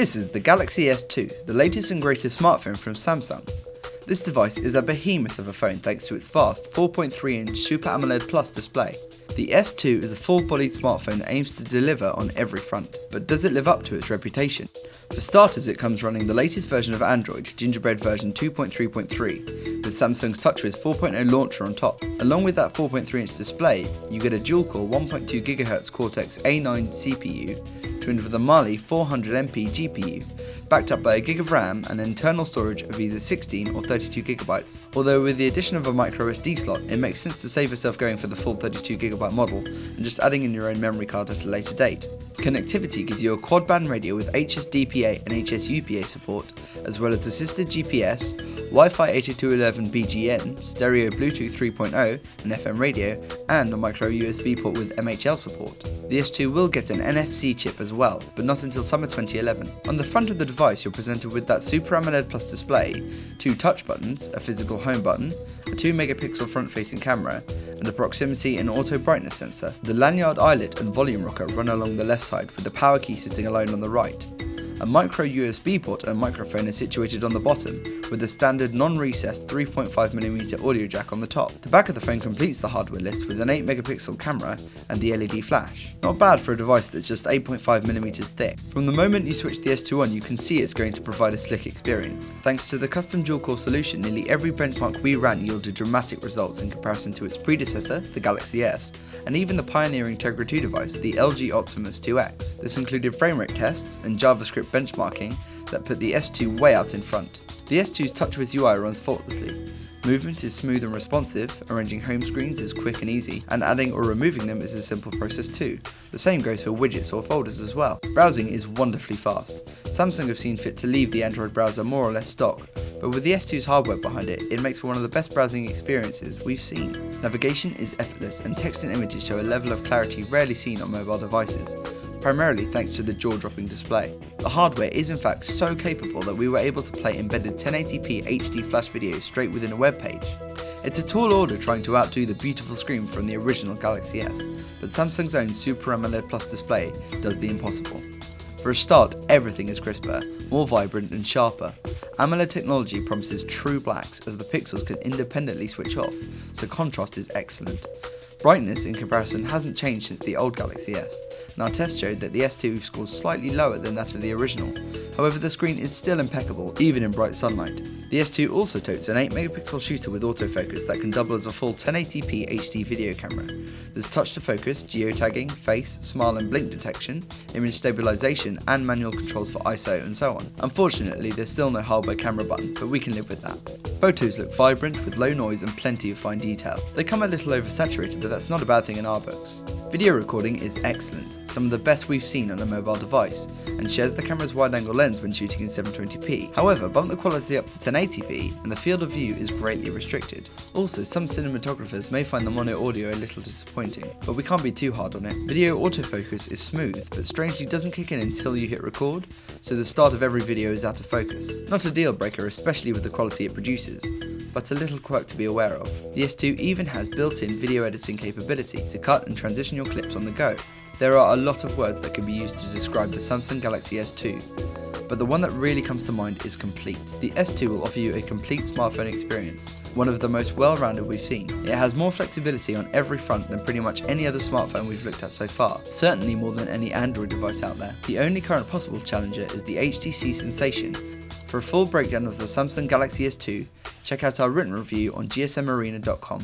This is the Galaxy S2, the latest and greatest smartphone from Samsung. This device is a behemoth of a phone thanks to its vast 4.3-inch Super AMOLED Plus display. The S2 is a full-bodied smartphone that aims to deliver on every front, but does it live up to its reputation? For starters, it comes running the latest version of Android, Gingerbread version 2.3.3, with Samsung's Touchwiz 4.0 launcher on top. Along with that 4.3-inch display, you get a dual-core 1.2 GHz Cortex A9 CPU, twinned with a Mali 400MP GPU, backed up by a gig of RAM and internal storage of either 16 or 32GB. Although with the addition of a microSD slot, it makes sense to save yourself going for the full 32GB model and just adding in your own memory card at a later date. Connectivity gives you a quad-band radio with HSDPA and HSUPA support, as well as assisted GPS, Wi-Fi 802.11bgn, stereo Bluetooth 3.0 and FM radio, and a micro USB port with MHL support. The S2 will get an NFC chip as well, but not until summer 2011. On the front of the device, you're presented with that Super AMOLED Plus display, 2 touch buttons, a physical home button, a 2-megapixel front-facing camera, and a proximity and auto brightness sensor. The lanyard eyelet and volume rocker run along the left side, with the power key sitting alone on the right. A micro USB port and microphone are situated on the bottom, with a standard non-recessed 3.5mm audio jack on the top. The back of the phone completes the hardware list with an 8-megapixel camera and the LED flash. Not bad for a device that's just 8.5mm thick. From the moment you switch the S2 on, you can see it's going to provide a slick experience. Thanks to the custom dual-core solution, nearly every benchmark we ran yielded dramatic results in comparison to its predecessor, the Galaxy S, and even the pioneering Tegra 2 device, the LG Optimus 2X. This included frame rate tests and JavaScript benchmarking that put the S2 way out in front. The S2's Touchwiz Ui runs faultlessly. Movement is smooth and responsive, arranging home screens is quick and easy, and adding or removing them is a simple process too. The same goes for widgets or folders as well. Browsing is wonderfully fast. Samsung have seen fit to leave the Android browser more or less stock, but with the S2's hardware behind it, it makes for one of the best browsing experiences we've seen. Navigation is effortless, and text and images show a level of clarity rarely seen on mobile devices, primarily thanks to the jaw-dropping display. The hardware is in fact so capable that we were able to play embedded 1080p HD flash videos straight within a web page. It's a tall order trying to outdo the beautiful screen from the original Galaxy S, but Samsung's own Super AMOLED Plus display does the impossible. For a start, everything is crisper, more vibrant and sharper. AMOLED technology promises true blacks as the pixels can independently switch off, so contrast is excellent. Brightness in comparison hasn't changed since the old Galaxy S, and our test showed that the S2 scores slightly lower than that of the original. However, the screen is still impeccable, even in bright sunlight. The S2 also totes an 8-megapixel shooter with autofocus that can double as a full 1080p HD video camera. There's touch to focus, geotagging, face, smile and blink detection, image stabilization and manual controls for ISO and so on. Unfortunately, there's still no hardware camera button, but we can live with that. Photos look vibrant with low noise and plenty of fine detail. They come a little oversaturated, but that's not a bad thing in our books. Video recording is excellent, some of the best we've seen on a mobile device, and shares the camera's wide-angle lens when shooting in 720p. However, bump the quality up to 1080p and the field of view is greatly restricted. Also, some cinematographers may find the mono audio a little disappointing, but we can't be too hard on it. Video autofocus is smooth, but strangely doesn't kick in until you hit record, so the start of every video is out of focus. Not a deal breaker, especially with the quality it produces, but a little quirk to be aware of. The S2 even has built-in video editing capability to cut and transition your clips on the go. There are a lot of words that can be used to describe the Samsung Galaxy S2, but the one that really comes to mind is complete. The S2 will offer you a complete smartphone experience, one of the most well-rounded we've seen. It has more flexibility on every front than pretty much any other smartphone we've looked at so far, certainly more than any Android device out there. The only current possible challenger is the HTC Sensation. For a full breakdown of the Samsung Galaxy S2, check out our written review on gsmarena.com.